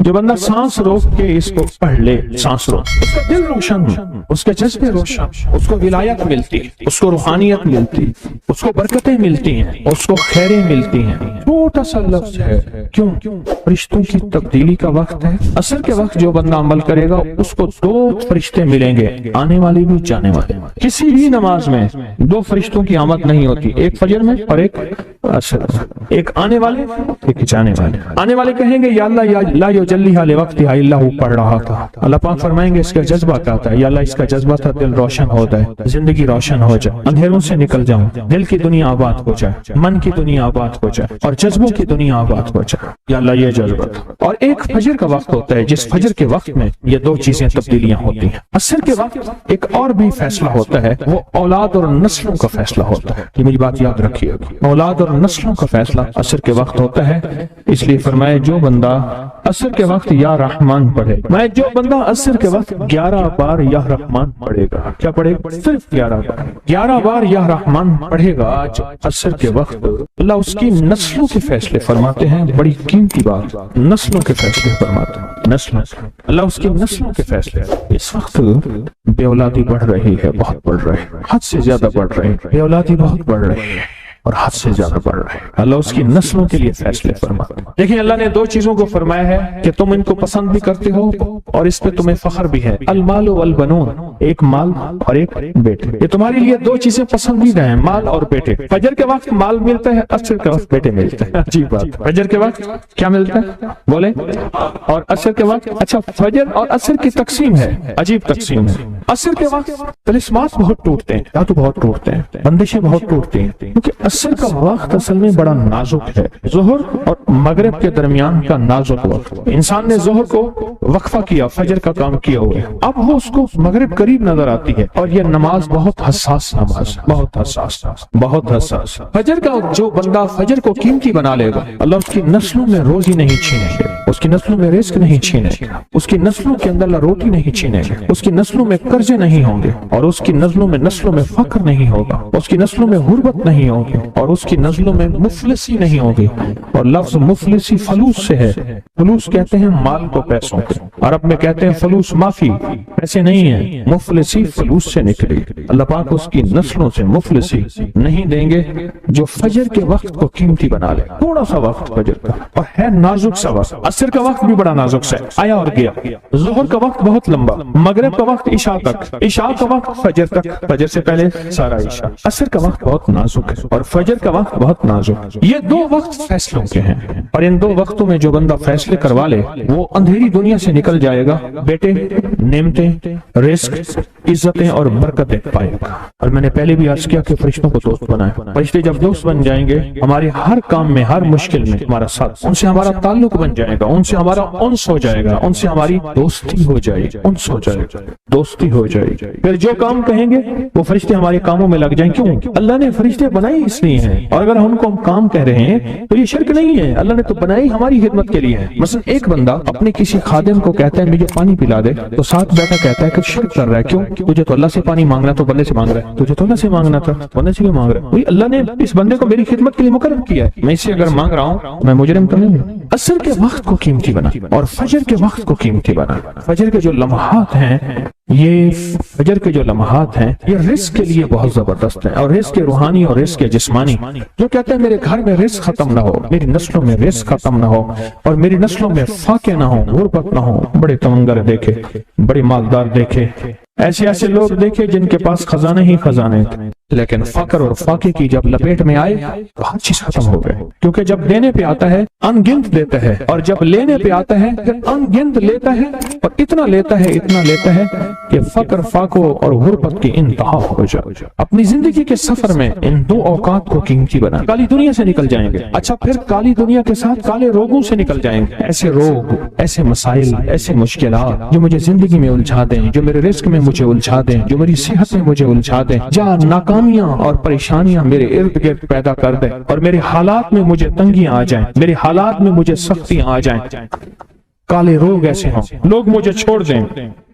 جو بندہ سانس روک کے اس کو پڑھ لے، سانس روک، اس کا دل روشن، اس کے جذبے روشن، اس کو ولایت ملتی، اس کو روحانیت ملتی، اس کو برکتیں ملتی ہیں، اس کو خیریں ملتی ہیں۔ چھوٹا سا لفظ ہے، کیوں؟ فرشتوں کی تبدیلی کا وقت ہے۔ عصر کے وقت جو بندہ عمل کرے گا اس کو 2 فرشتے ملیں گے، آنے والے بھی جانے والے۔ کسی بھی نماز میں 2 فرشتوں کی آمد نہیں ہوتی، ایک فجر میں اور ایک عصر میں، ایک آنے والے ایک جانے والے۔ آنے والے کہیں گے یا اللہ یا لا یجلیھا لوقتھا الا ہو، پڑھ رہا تھا، اللہ پاک فرمائیں گے اس کا جذبہ کیا تھا؟ یا اللہ اس کا جذبہ تھا دل روشن ہو جائے، زندگی روشن ہو جائے، اندھیروں سے نکل جاؤں، دل کی دنیا آباد ہو جائے، من کی دنیا آباد ہو جائے اور جذبوں کی دنیا آباد ہو جائے، یا اللہ یہ جذبہ تھا۔ اور ایک فجر کا وقت ہوتا ہے جس فجر کے وقت میں یہ 2 چیزیں تبدیلیاں ہوتی ہیں۔ عصر کے وقت ایک اور بھی فیصلہ ہوتا ہے، وہ اولاد اور نسلوں کا فیصلہ ہوتا ہے۔ یہ میری بات یاد رکھیے، اولاد اور نسلوں کا فیصلہ عصر کے وقت ہوتا ہے۔ اس لیے فرمایا جو بندہ عصر کے وقت یا رحمان پڑھے، میں جو بندہ عصر کے وقت 11 بار یا رحمان پڑھے گا، کیا پڑھے گا؟ صرف 11 بار یا رحمان پڑھے گا عصر کے وقت، اللہ اس کی نسلوں کے فیصلے فرماتے ہیں۔ بڑی قیمتی بات، نسلوں کے فیصلے فرماتے ہیں، نسلوں، اللہ اس کی نسلوں کے فیصلے۔ اس وقت بے اولادی بڑھ رہی ہے، بہت بڑھ رہی ہے، حد سے زیادہ بڑھ رہی ہے، بے اولادی بہت بڑھ رہی ہے اور حد سے زیادہ بڑھ رہے ہیں۔ اللہ اس کی نسلوں کے لیے فیصلے فرماتا ہے۔ دیکھیں اللہ نے 2 چیزوں کو فرمایا ہے کہ تم ان کو پسند بھی کرتے ہو اور اس پہ تمہیں فخر بھی ہے، المال والبنون، ایک مال اور ایک بیٹے۔ یہ تمہارے لیے 2 چیزیں پسندیدہ ہیں، مال اور بیٹے۔ فجر کے وقت مال ملتا ہے، عصر کے وقت بیٹے ملتے ہیں۔ عجیب بات، فجر کے وقت کیا ملتا ہے بولے، اور عصر کے وقت، اچھا فجر اور عصر کی تقسیم ہے، عجیب تقسیم ہے۔ عصر کے وقت طلسمات بہت ٹوٹتے ہیں، جادو بہت ٹوٹتے ہیں، بندشیں بہت ٹوٹتی ہیں، کیونکہ عصر کا وقت اصل میں بڑا نازک ہے، ظہر اور مغرب کے درمیان کا نازک وقت۔ انسان نے ظہر کو وقفہ کیا، فجر کا کام کیا ہوا ہے، اب وہ اس کو مغرب قریب نظر آتی ہے، اور یہ نماز بہت حساس نماز، بہت حساس، بہت حساس۔ فجر کا جو بندہ فجر کو قیمتی بنا لے گا، اللہ اس کی نسلوں میں روزی نہیں چھینے گا، اس کی نسلوں میں رزق نہیں چھینے گا، اس کی نسلوں کے اندر اللہ روٹی نہیں چھینے گا، اس کی نسلوں میں قرضے نہیں ہوں گے، اور اس کی نسلوں میں فقر نہیں ہوگا، اس کی نسلوں میں غربت نہیں ہوگی، اور اس کی نسلوں میں مفلسی نہیں ہوگی۔ اور لفظ مفلسی فلوس سے ہے، فلوس کہتے ہیں مال کو پیسوں کو، عرب میں کہتے ہیں فلوس معافی، پیسے نہیں ہیں، مفلسی فلوس سے نکلی۔ اللہ پاک اس کی نسلوں سے مفلسی نہیں دیں گے جو فجر کے وقت کو قیمتی بنا لے۔ تھوڑا سا وقت فجر کا، اور ہے نازک سا وقت، عصر کا وقت بھی بڑا نازک سا ہے، آیا اور گیا۔ ظہر کا وقت بہت لمبا، مغرب کا وقت عشاء تک، عشاء کا وقت فجر تک، فجر سے پہلے سارا عشاء۔ عصر کا وقت بہت نازک ہے اور فجر کا وقت بہت نازک۔ یہ 2 وقت فیصلوں کے ہیں، اور ان 2 وقتوں میں جو بندہ فیصلے کروا لے وہ اندھیری دنیا سے نکل جائے گا، بیٹے، نعمتیں، رزق، عزتیں اور برکتیں پائے گا۔ اور میں نے پہلے بھی عرض کیا کہ فرشتوں کو دوست بنائے، فرشتے جب دوست بن جائیں گے ہمارے ہر کام میں، ہر مشکل میں ہمارا ساتھ، ان سے ہمارا تعلق بن جائے گا، ان سے ہمارا انس ہو جائے گا، ان سے ہماری دوستی ہو جائے گی، انس ہو جائے گا، دوستی ہو جائے گی۔ پھر جو کام کہیں گے وہ فرشتے ہمارے کاموں میں لگ جائیں۔ کیوں؟ اللہ نے فرشتے بنائے اس لیے ہیں، اور اگر ہم کو ہم کام کہہ رہے ہیں تو یہ شرک نہیں ہے، اللہ نے تو بنائی ہماری خدمت کے لیے ہے۔ مثلا ایک بندہ اپنے کسی خادم کو کہتا ہے مجھے پانی پلا دے، تو ساتھ بیٹھا کہتا ہے کہ شرک کر رہا ہے۔ کیوں؟ تجھے تو اللہ سے پانی مانگنا تو بندے سے مانگ رہا ہے، تجھے تو اللہ سے مانگنا تھا، بندے سے کیوں مانگ رہا ہے؟ وہی اللہ نے اس بندے کو میری خدمت کے لیے مقرر کیا ہے، میں اس سے اگر مانگ رہا ہوں میں مجرم تو نہیں ہوں۔ عصر کے وقت کو قیمتی بنا اور فجر کے وقت کو قیمتی بنا۔ فجر کے جو لمحات ہیں، یہ فجر کے جو لمحات ہیں یہ رزق کے لیے بہت زبردست ہیں، اور رزق روحانی اور رزق جسمانی۔ جو کہتے ہیں میرے گھر میں رزق ختم نہ ہو، میری نسلوں میں رزق ختم نہ ہو، اور میری نسلوں میں فاقے نہ ہو، غربت نہ ہو، بڑے تمنگر دیکھے، بڑے مالدار دیکھے، ایسے لوگ دیکھے جن کے پاس خزانے ہی خزانے تھے، لیکن فقر اور فاقے کی جب لپیٹ میں آئے تو ہر چیز ختم ہو گئے۔ کیونکہ جب دینے پہ آتا ہے ان گنت دیتا ہے، اور جب لینے پہ آتا ہے پھر ان گنت لیتا ہے، اور اتنا لیتا ہے کہ فقر، فاقوں اور غربت کی انتہا ہو جائے۔ اپنی زندگی کے سفر میں ان 2 اوقات کو قیمتی بنا، کالی دنیا سے نکل جائیں گے، اچھا پھر کالی دنیا کے ساتھ کالے روگوں سے نکل جائیں گے۔ ایسے روگ، ایسے مسائل، ایسے مشکلات جو مجھے زندگی میں الجھا دیں، جو میرے رزق میں مجھے الجھا دیں، جو میری صحت میں مجھے الجھا دیں، جہاں ناکامیاں اور پریشانیاں میرے ارد گرد پیدا کر دیں، اور میرے حالات میں مجھے تنگیاں آ جائیں، میرے حالات میں مجھے سختیاں آ جائیں، کالے روگ ایسے ہوں، لوگ مجھے چھوڑ دیں،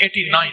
89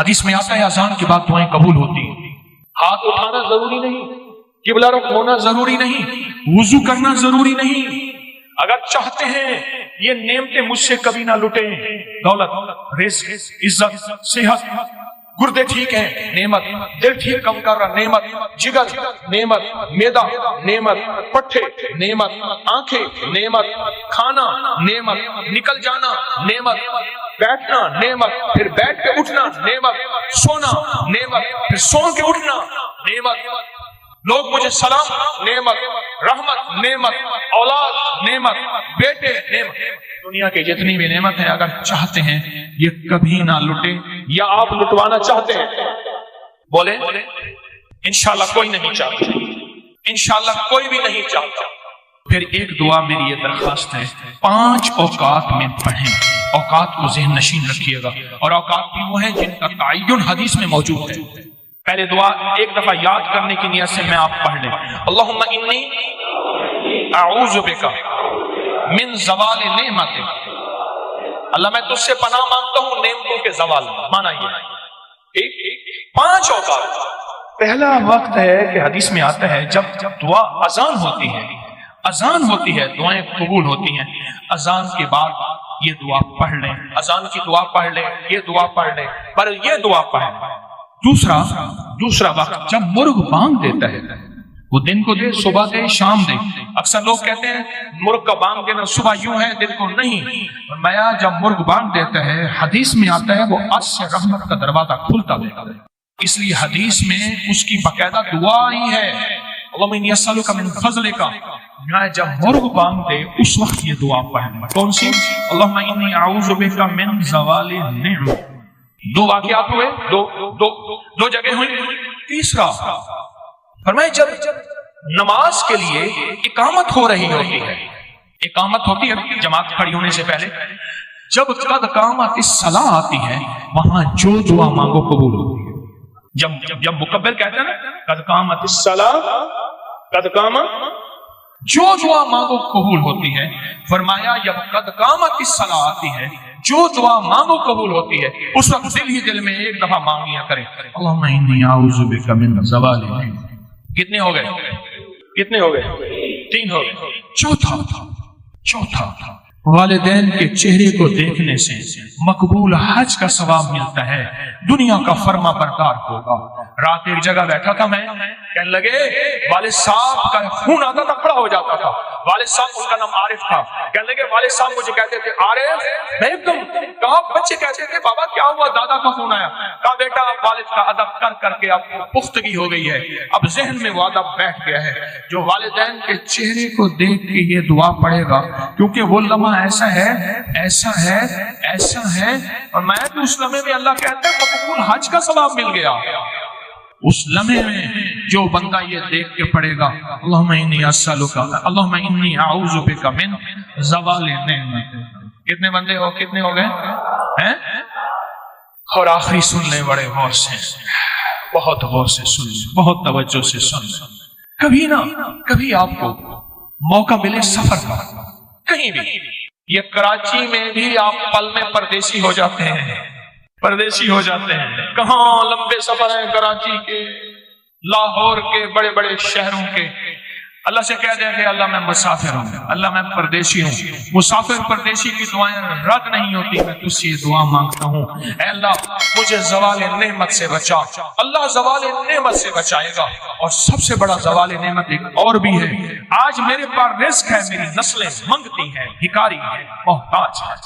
حدیث میں آتا ہے اذان کے بعد دعائیں قبول ہوتی ہیں. ہاتھ اٹھانا ضروری نہیں, قبلہ رخ ہونا ضروری نہیں, وضو کرنا ضروری نہیں. اگر چاہتے ہیں یہ نعمتیں مجھ سے کبھی نہ لٹیں, دولت, رزق, عزت, صحت, گردے ٹھیک ہیں نعمت, دل ٹھیک کم کر رہا نعمت, جگر نعمت, معدہ نعمت, پٹھے نعمت, آنکھیں نعمت, کھانا نعمت, نکل جانا نعمت, بیٹھنا نعمت, پھر بیٹھ کے اٹھنا نعمت, سونا نعمت, پھر سو کے اٹھنا نعمت, لوگ مجھے سلام نعمت, رحمت نعمت, اولاد نعمت, بیٹے نعمت. دنیا کے جتنی بھی نعمت ہیں اگر چاہتے ہیں یہ کبھی نہ لٹے, یا آپ لٹوانا چاہتے ہیں بولے انشاءاللہ کوئی نہیں چاہتا, انشاءاللہ کوئی بھی نہیں چاہتا. پھر ایک دعا میری یہ درخواست ہے, 5 اوقات میں پڑھیں. اوقات کو ذہن نشین رکھیے گا, اور اوقات بھی وہ ہیں جن کا تعین حدیث میں موجود ہے. پہلے دعا ایک دفعہ یاد کرنے کی نیت سے میں آپ پڑھ لیں. اللہم انی اعوذ بک من زوال نعمتک, اللہ میں تجھ سے پناہ مانگتا ہوں نعمتوں کے زوال. مانا یہ 5 اوقات. پہلا وقت ہے کہ حدیث میں آتا ہے جب دعا اذان ہوتی ہے, اذان ہوتی ہے دعائیں قبول ہوتی ہیں. اذان کے بعد یہ دعا پڑھ لیں, اذان کی دعا پڑھ لیں, یہ دعا پڑھ لیں, پر یہ دعا پڑھیں. دوسرا وقت جب مرغ بانگ دیتا ہے, وہ دن کو دے, صبح دے, شام دے. اکثر لوگ کہتے ہیں مرغ کا بانگ دینا صبح یوں ہے دن کو نہیں. فرمایا جب مرغ بانگ دیتا ہے حدیث میں آتا ہے وہ عرش سے رحمت کا دروازہ کھلتا دیتا ہے. اس لیے حدیث میں اس کی باقاعدہ دعا ہی ہے, اللہم انی اسألک من فضلک. جب مرغ بانگ دے اس وقت یہ دعا پڑھیں. کون سی؟ اللہم انی اعوذ بک من زوال نعمتک. 2 واقعات ہوئے, دو جگہ ہوئی. تیسرا فرمائے جب نماز کے لیے اقامت ہو رہی ہوتی ہے, اقامت ہوتی ہے جماعت کھڑی ہونے سے پہلے, جب قد قامت الصلاۃ آتی ہے وہاں جو دعا مانگو قبول ہوتی ہے. جب مکبر کہتے ہیں نا قد قامت الصلاۃ, قد قامت, جو دعا مانگو قبول ہوتی ہے. فرمایا جب قد قامت الصلاۃ آتی ہے جو دعا مانگو قبول ہوتی ہے اس وقت دل ہی دل میں ایک دفعہ مانگیا کریں اللہم انی اعوذ بک من زوال نعمتک. کتنے ہو گئے؟ 3 ہو گئے. چوتھا والدین کے چہرے کو دیکھنے سے مقبول حج کا ثواب ملتا ہے, دنیا کا فرما بردار ہوگا. رات ایک جگہ بیٹھا تھا میں, کہنے لگے والد صاحب کا خون آتا تھا, کھڑا ہو جاتا تھا. والد صاحب, ان کا نام عارف تھا, کہنے لگے والد صاحب مجھے کہتے تھے عارف. میں ایک دم کہا, بچے کہتے تھے بابا کیا ہوا, دادا کا خون آیا. کہا بیٹا اب والد کا ادب کر کر کے اب پختگی ہو گئی ہے, اب ذہن میں وہ ادب بیٹھ گیا ہے. جو والدین کے چہرے کو دیکھ کے یہ دعا پڑھے گا, کیونکہ وہ لمحہ ایسا ہے ایسا ہے ایسا ہے, اور میں بھی اس لمحے میں اللہ کہتا ہے مقبول حج کا ثواب مل گیا. اس لمحے میں جو بندہ یہ دیکھ کے پڑھے گا اللہم انی اسألک, اللہم انی اعوذ بک من زوال نعمتک. کتنے بندے ہو, کتنے ہو گئے ہیں؟ اور آخری سن لیں بڑے غور سے, بہت غور سے سن لیں, بہت توجہ سے سن لیں. کبھی نہ کبھی آپ کو موقع ملے سفر کا کہیں بھی, یہ کراچی میں بھی آپ پل میں پردیسی ہو جاتے ہیں, پردیسی ہو جاتے ہیں. کہاں لمبے سفر ہیں کراچی کے, لاہور کے, بڑے بڑے شہروں کے. اللہ سے کہہ دیں کہ اللہ میں مسافر ہوں, اللہ میں پردیسی ہوں. مسافر پردیسی کی دعائیں رد نہیں ہوتی. میں تجھ سے یہ دعا مانگتا ہوں, اے اللہ مجھے زوال نعمت سے بچا. اللہ زوال نعمت سے بچائے گا. اور سب سے بڑا زوال نعمت ایک اور بھی ہے, آج میرے پاس رزق ہے, میری نسلیں منگتی ہیں, بھکاری ہیں, محتاج ہیں.